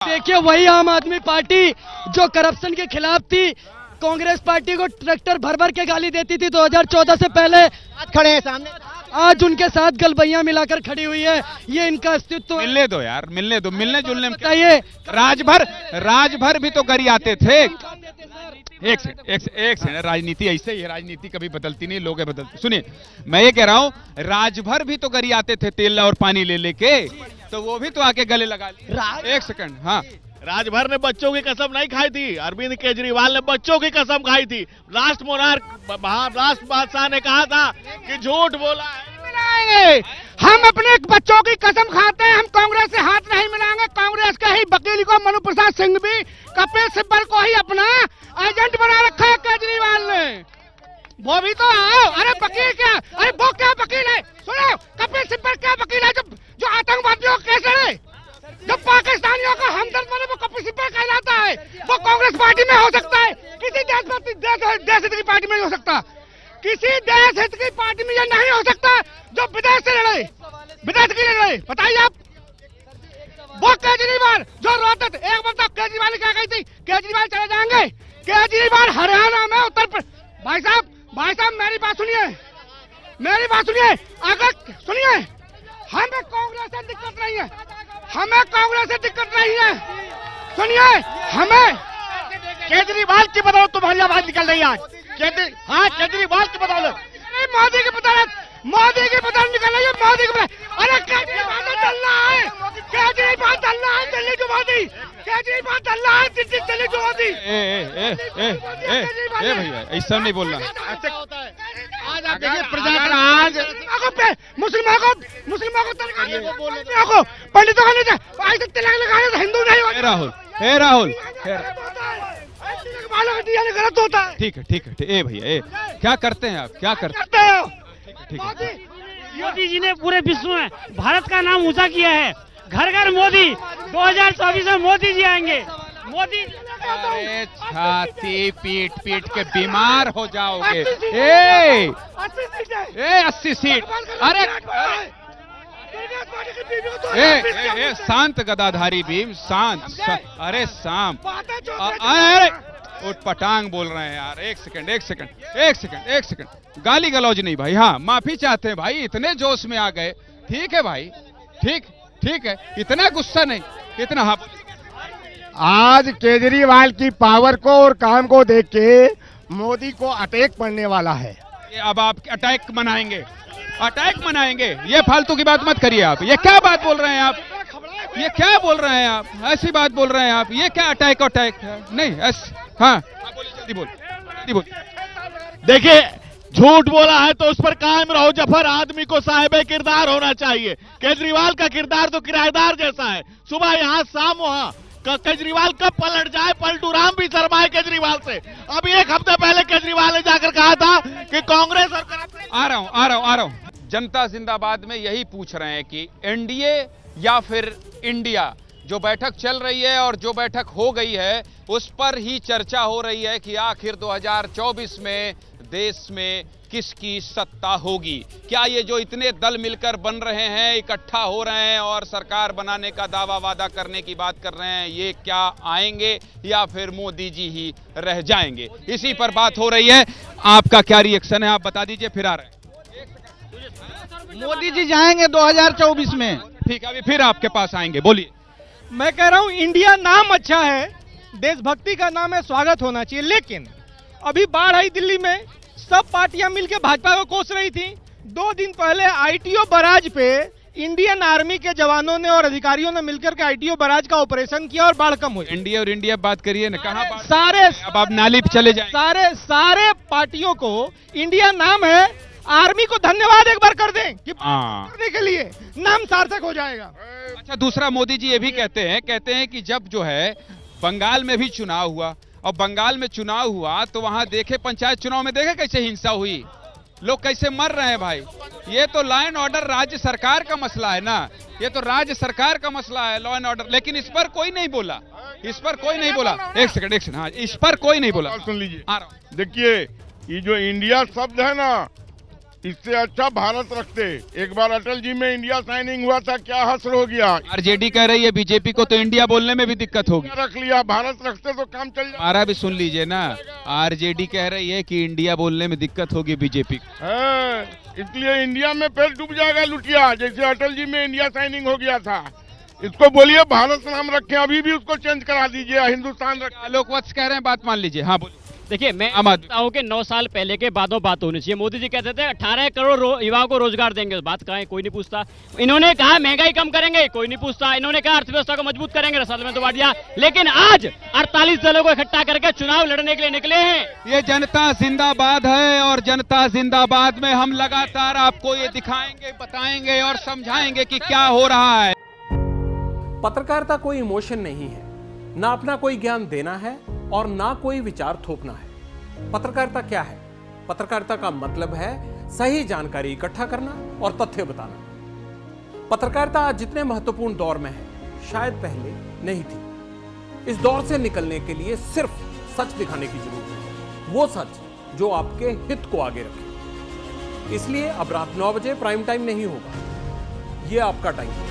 देखिए वही आम आदमी पार्टी जो करप्शन के खिलाफ थी, कांग्रेस पार्टी को ट्रैक्टर भर भर के गाली देती थी 2014 से पहले, आज खड़े हैं सामने। आज उनके साथ गलबैया मिलाकर खड़ी हुई है। ये इनका अस्तित्व। मिलने दो यार, मिलने दो, मिलने जुलने में बताइए। राजभर भी तो गरी आते थे। एक सेकंड, राजनीति ऐसे ही है, राजनीति कभी बदलती नहीं, लोग बदलते। सुनिए, मैं ये कह रहा हूँ, राजभर भी तो गरी आते थे तेल और पानी ले लेके, तो वो भी तो आके गले लगा लिए। एक सेकंड, हाँ, राजभर ने बच्चों की कसम नहीं खाई थी, अरविंद केजरीवाल ने बच्चों की कसम खाई थी। राष्ट्र बादशाह ने कहा था कि झूठ बोला है। मिलाएंगे, हम अपने बच्चों की कसम खाते हैं, हम कांग्रेस से हाथ नहीं मिलाएंगे। कांग्रेस के ही वकील को मनु प्रसाद सिंह भी कपिल सिब्बल को ही अपना एजेंट बना रखा है केजरीवाल ने। वो भी तो आओ, अरे वकील क्या, अरे वो क्या वकील है? सुनो, कपिल सिब्बल क्या वकील है जो आतंकवादियों को केस लड़े, जो पाकिस्तानियों का हमदर्द बने, वो कपिल सिब्बल कहलाता है। वो कांग्रेस पार्टी में हो सकता है, किसी देश हित की पार्टी में नहीं हो सकता। किसी देश हित की पार्टी में यह नहीं हो सकता जो विदेश से लड़े, विदेश के लिए लड़े। बताइए आप, वो केजरीवाल जो रोते थे, एक बार तो केजरीवाल क्या कही थी, केजरीवाल चले जाएंगे, केजरीवाल हरियाणा में उत्तर प्रदेश। भाई साहब मेरी बात सुनिए, अगर सुनिए, हमें कांग्रेस से दिक्कत नहीं है, सुनिए, हमें केजरीवाल की बदौलत तुम्हारी आवाज निकल रही है आज। केजरीवाल की बदौलत, मोदी की बदौलत निकल रही है, मोदी की बदौलत। अरे केजरीवाल चल रहा है, दिल्ली जुबादी, केजरीवाल चल रहा है दिल्ली जुबादी। भैया ऐसा नहीं बोलना। आज आप देखिए, आज मुस्लिमों को पंडितों को नहीं, आज तक तिलक लगाने तो हिंदू नहीं होते। राहुल, गलत होता है। ठीक है, भैया, क्या करते हैं आप, क्या करते हो? ठीक है। मोदी जी ने पूरे विश्व में भारत का नाम ऊंचा किया है। घर घर मोदी, 2024 में मोदी जी आएंगे। मोदी, अरे छाती पीट के बीमार हो जाओगे। 80 सीट, अरे शांत गदाधारी भीम, शांत। अरे शाम, अरे उठ पटांग बोल रहे हैं यार। एक सेकंड, गाली गलौज नहीं भाई। हाँ, माफी चाहते हैं भाई, इतने जोश में आ गए। ठीक है भाई, ठीक है, इतना गुस्सा नहीं, इतना। हाँ, आज केजरीवाल की पावर को और काम को देख के मोदी को अटैक पड़ने वाला है। अब आप अटैक मनाएंगे, ये फालतू की बात मत करिए आप। ये क्या बात बोल रहे हैं आप, ऐसी बात बोल रहे हैं आप। ये क्या अटैक नहीं, हाँ, जल्दी बोल। देखिए, झूठ बोला है तो उस पर कायम रहो जफर। आदमी को साहिबे किरदार होना चाहिए। केजरीवाल का किरदार तो किराएदार जैसा है, सुबह यहाँ शाम वहाँ। केजरीवाल कब पलट जाए, पलटू राम भी शर्माए केजरीवाल से। अभी एक हफ्ते पहले केजरीवाल ने जाकर कहा था कि कांग्रेस और आ रहा हूँ। जनता जिंदाबाद में यही पूछ रहे हैं कि एनडीए या फिर इंडिया, जो बैठक चल रही है और जो बैठक हो गई है, उस पर ही चर्चा हो रही है कि आखिर 2024 में देश में किसकी सत्ता होगी। क्या ये जो इतने दल मिलकर बन रहे हैं, इकट्ठा हो रहे हैं और सरकार बनाने का दावा वादा करने की बात कर रहे हैं, ये क्या आएंगे या फिर मोदी जी ही रह जाएंगे? इसी पर बात हो रही है। आपका क्या रिएक्शन है, आप बता दीजिए, फिर आ रहे हैं। मोदी जी जाएंगे 2024 में। ठीक है, अभी फिर आपके पास आएंगे, बोलिए। मैं कह रहा हूँ, इंडिया नाम अच्छा है, देशभक्ति का नाम है, स्वागत होना चाहिए। लेकिन अभी बाढ़ आई दिल्ली में, सब पार्टियां मिलकर भाजपा को कोस रही थी। 2 दिन पहले आईटीओ बराज पे इंडियन आर्मी के जवानों ने और अधिकारियों ने मिलकर के आईटीओ बराज का ऑपरेशन किया और बाढ़ कम हुई। इंडिया और इंडिया बात करिए ना, कहाँ सारे, अब आप नाली पे चले जाए। सारे पार्टियों को इंडिया नाम है, आर्मी को धन्यवाद एक बार कर दें कि करने के लिए नाम सार्थक हो जाएगा। अच्छा, दूसरा, मोदी जी ये भी कहते हैं कि जब जो है बंगाल में भी चुनाव हुआ, और बंगाल में चुनाव हुआ तो वहां देखे, पंचायत चुनाव में देखे कैसे हिंसा हुई, लोग कैसे मर रहे हैं भाई। ये तो लॉ एंड ऑर्डर राज्य सरकार का मसला है ना, ये तो राज्य सरकार का मसला है, लॉ एंड ऑर्डर। लेकिन इस पर कोई नहीं बोला, एक सेकंड, हाँ, इस पर कोई नहीं बोला। सुन लीजिए, आ रहा हूं। देखिए, ये जो इंडिया शब्द है ना, इससे अच्छा भारत रखते। एक बार अटल जी में इंडिया साइनिंग हुआ था, क्या हश्र हो गया। आरजेडी कह रही है बीजेपी को तो इंडिया बोलने में भी दिक्कत होगी। रख लिया, भारत रखते तो काम चल जाता। हमारा भी सुन लीजिए ना, आरजेडी कह रही है कि इंडिया बोलने में दिक्कत होगी बीजेपी को। हाँ, इसलिए इंडिया में फिर डूब जाएगा लुटिया, जैसे अटल जी में इंडिया साइनिंग हो गया था। इसको बोलिए भारत नाम रखें, अभी भी उसको चेंज करा दीजिए, हिंदुस्तान रखें। आलोक वत्स कह रहे हैं, बात मान लीजिए। हाँ बोलिए। देखिए, मैं मानता हूँ कि 9 साल पहले के बातों बात होनी चाहिए। मोदी जी कहते थे 18 करोड़ युवाओं को रोजगार देंगे, बात कहाँ है, कोई नहीं पूछता। इन्होंने कहा महंगाई कम करेंगे, कोई नहीं पूछता। इन्होंने कहा अर्थव्यवस्था को मजबूत करेंगे, रसाल में तो बांट दिया। लेकिन आज 48 दलों को इकट्ठा करके चुनाव लड़ने के लिए निकले हैं। ये जनता जिंदाबाद है और जनता जिंदाबाद में हम लगातार आपको ये दिखाएंगे, बताएंगे और समझाएंगे कि क्या हो रहा है। पत्रकारिता कोई इमोशन नहीं है, ना अपना कोई ज्ञान देना है और ना कोई विचार थोपना है। पत्रकारिता क्या है? पत्रकारिता का मतलब है सही जानकारी इकट्ठा करना और तथ्य बताना। पत्रकारिता आज जितने महत्वपूर्ण दौर में है, शायद पहले नहीं थी। इस दौर से निकलने के लिए सिर्फ सच दिखाने की जरूरत है, वो सच जो आपके हित को आगे रखे। इसलिए अब रात 9 बजे प्राइम टाइम नहीं होगा, ये आपका टाइम है।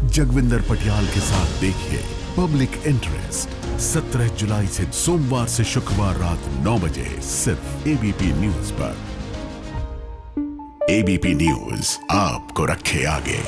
जगविंदर पटियाल के साथ देखिए पब्लिक इंटरेस्ट 17 जुलाई से सोमवार से शुक्रवार रात 9 बजे सिर्फ एबीपी न्यूज पर। एबीपी न्यूज आपको रखे आगे।